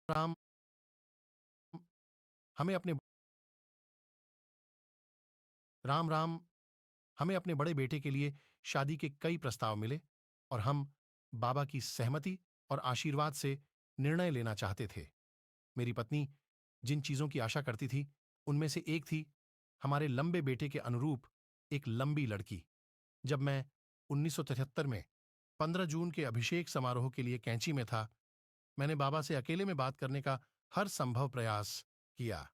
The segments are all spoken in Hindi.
राम हमें अपने राम राम हमें अपने बड़े बेटे के लिए शादी के कई प्रस्ताव मिले और हम बाबा की सहमति और आशीर्वाद से निर्णय लेना चाहते थे। मेरी पत्नी जिन चीजों की आशा करती थी उनमें से एक थी हमारे लंबे बेटे के अनुरूप एक लंबी लड़की। जब मैं 1973 में 15 जून के अभिषेक समारोह के लिए कैंची में था, मैंने बाबा से अकेले में बात करने का हर संभव प्रयास किया।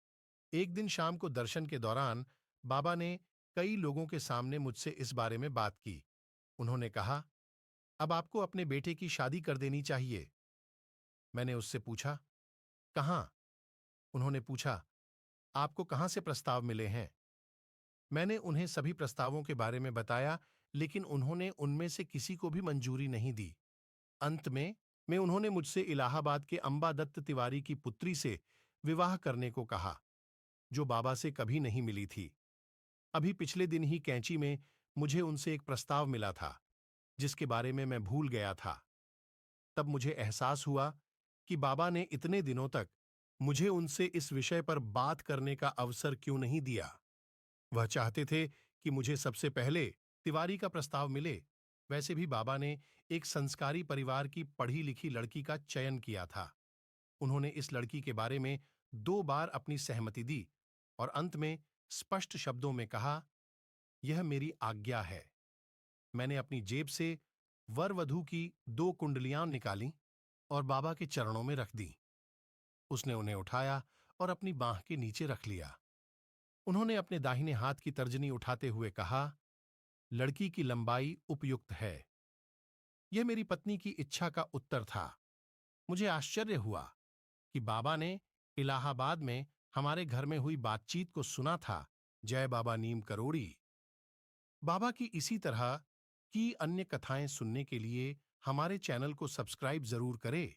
एक दिन शाम को दर्शन के दौरान बाबा ने कई लोगों के सामने मुझसे इस बारे में बात की। उन्होंने कहा, अब आपको अपने बेटे की शादी कर देनी चाहिए। मैंने उससे पूछा, कहाँ? उन्होंने पूछा, आपको कहाँ से प्रस्ताव मिले हैं? मैंने उन्हें सभी प्रस्तावों के बारे में बताया, लेकिन उन्होंने उनमें से किसी को भी मंजूरी नहीं दी। अंत में उन्होंने मुझसे इलाहाबाद के अंबा दत्त तिवारी की पुत्री से विवाह करने को कहा, जो बाबा से कभी नहीं मिली थी। अभी पिछले दिन ही कैंची में मुझे उनसे एक प्रस्ताव मिला था, जिसके बारे में मैं भूल गया था। तब मुझे एहसास हुआ कि बाबा ने इतने दिनों तक मुझे उनसे इस विषय पर बात करने का अवसर क्यों नहीं दिया। वह चाहते थे कि मुझे सबसे पहले तिवारी का प्रस्ताव मिले। वैसे भी बाबा ने एक संस्कारी परिवार की पढ़ी लिखी लड़की का चयन किया था। उन्होंने इस लड़की के बारे में 2 बार अपनी सहमति दी और अंत में स्पष्ट शब्दों में कहा, यह मेरी आज्ञा है। मैंने अपनी जेब से वर वधू की 2 कुंडलियां निकालीं और बाबा के चरणों में रख दी। उसने उन्हें उठाया और अपनी बांह के नीचे रख लिया। उन्होंने अपने दाहिने हाथ की तर्जनी उठाते हुए कहा, लड़की की लंबाई उपयुक्त है। यह मेरी पत्नी की इच्छा का उत्तर था। मुझे आश्चर्य हुआ कि बाबा ने इलाहाबाद में हमारे घर में हुई बातचीत को सुना था। जय बाबा नीम करोड़ी। बाबा की इसी तरह की अन्य कथाएं सुनने के लिए हमारे चैनल को सब्सक्राइब जरूर करें।